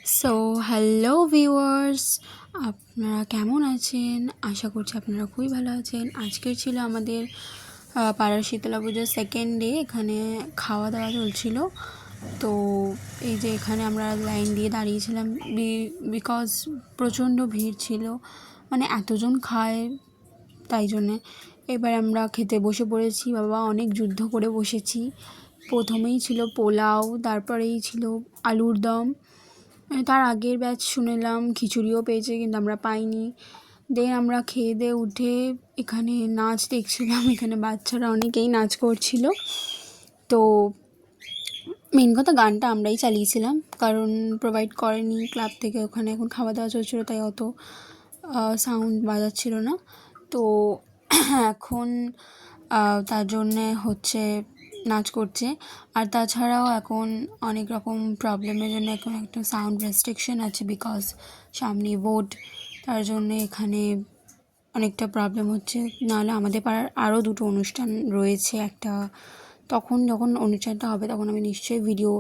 So hello viewers, আপনারা কেমন আছেন? আশা করছি আপনারা খুবই ভালো আছেন। আজকের ছিল আমাদের পাড়ার শীতলা পুজোর সেকেন্ড ডে। এখানে খাওয়া দাওয়া চলছিল। তো এই যে এখানে আমরা লাইন দিয়ে দাঁড়িয়েছিলাম বিকজ প্রচণ্ড ভিড় ছিল, মানে এতজন খায় তাই জন্যে। এবার আমরা খেতে বসে পড়েছি। বাবা, অনেক যুদ্ধ করে বসেছি। প্রথমেই ছিল পোলাও, তারপরেই ছিল আলুর দম। তার আগের ব্যাচ শুনেলাম খিচুড়িও পেয়েছে, কিন্তু আমরা পাইনি। দেন আমরা খেয়ে দিয়ে উঠে এখানে নাচ দেখছিলাম। এখানে বাচ্চারা অনেকেই নাচ করছিল। তো মেন কথা, গানটা আমরাই চালিয়েছিলাম, কারণ প্রোভাইড করেনি ক্লাব থেকে। ওখানে এখন খাওয়া দাওয়া চলছিলো, তাই অত সাউন্ড বাজাচ্ছিল না। তো এখন তার জন্যে হচ্ছে নাচ করছে। আর তাছাড়াও এখন অনেক রকম প্রবলেমের জন্য এখন একটা সাউন্ড রেস্ট্রিকশন আছে, বিকজ সামনে ভোট। তার জন্যে এখানে অনেকটা প্রবলেম হচ্ছে। নাহলে আমাদের পাড়ার আরও দুটো অনুষ্ঠান রয়েছে একটা, তখন যখন অনুষ্ঠানটা হবে তখন আমি নিশ্চয়ই ভিডিও